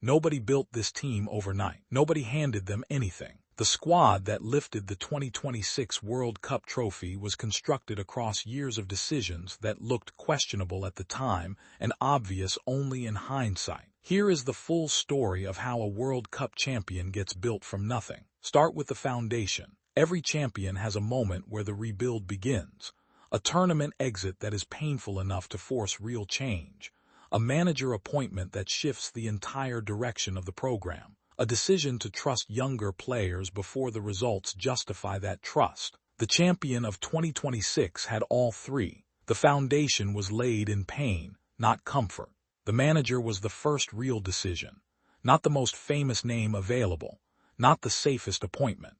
Nobody built this team overnight. Nobody handed them anything. The squad that lifted the 2026 World Cup trophy was constructed across years of decisions that looked questionable at the time and obvious only in hindsight. Here is the full story of how a World Cup champion gets built from nothing. Start with the foundation. Every champion has a moment where the rebuild begins. A tournament exit that is painful enough to force real change. A manager appointment that shifts the entire direction of the program. A decision to trust younger players before the results justify that trust. The champion of 2026 had all three. The foundation was laid in pain, not comfort. The manager was the first real decision. Not the most famous name available. Not the safest appointment.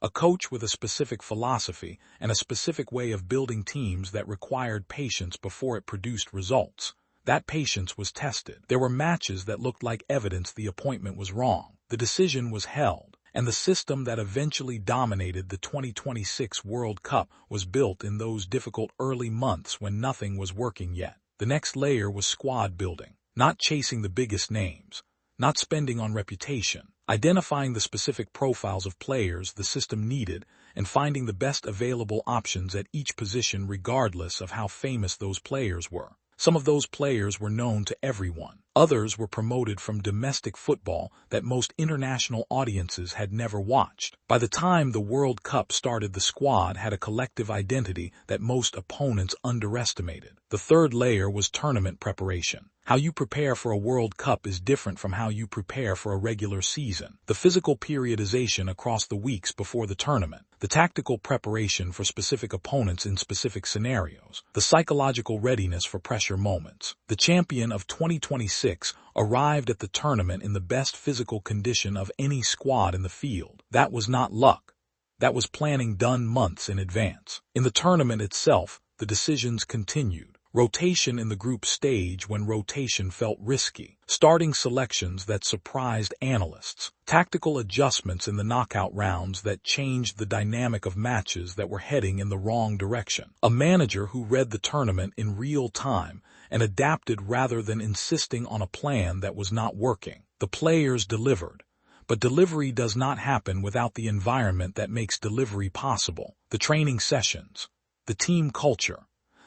A coach with a specific philosophy and a specific way of building teams that required patience before it produced results. That patience was tested. There were matches that looked like evidence the appointment was wrong. The decision was held, and the system that eventually dominated the 2026 World Cup was built in those difficult early months when nothing was working yet. The next layer was squad building, not chasing the biggest names, not spending on reputation, identifying the specific profiles of players the system needed, and finding the best available options at each position regardless of how famous those players were. Some of those players were known to everyone. Others were promoted from domestic football that most international audiences had never watched. By the time the World Cup started, the squad had a collective identity that most opponents underestimated. The third layer was tournament preparation. How you prepare for a World Cup is different from how you prepare for a regular season. The physical periodization across the weeks before the tournament. The tactical preparation for specific opponents in specific scenarios. The psychological readiness for pressure moments. The champion of 2026 arrived at the tournament in the best physical condition of any squad in the field. That was not luck. That was planning done months in advance. In the tournament itself, the decisions continued. Rotation in the group stage when rotation felt risky. Starting selections that surprised analysts. Tactical adjustments in the knockout rounds that changed the dynamic of matches that were heading in the wrong direction. A manager who read the tournament in real time and adapted rather than insisting on a plan that was not working. The players delivered. But delivery does not happen without the environment that makes delivery possible. The training sessions. The team culture.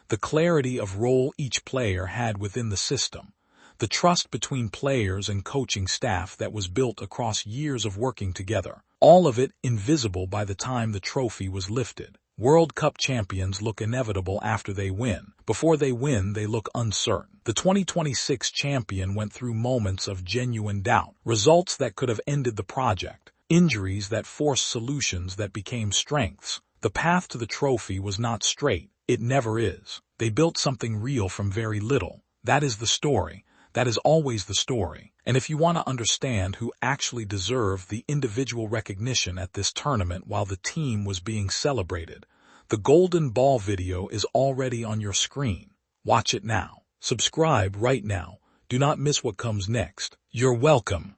The clarity of role each player had within the system, the trust between players and coaching staff that was built across years of working together, all of it invisible by the time the trophy was lifted. World Cup champions look inevitable after they win. Before they win, they look uncertain. The 2026 champion went through moments of genuine doubt, results that could have ended the project, injuries that forced solutions that became strengths. The path to the trophy was not straight. It never is. They built something real from very little. That is the story. That is always the story. And if you want to understand who actually deserved the individual recognition at this tournament while the team was being celebrated, the Golden Ball video is already on your screen. Watch it now. Subscribe right now. Do not miss what comes next. You're welcome.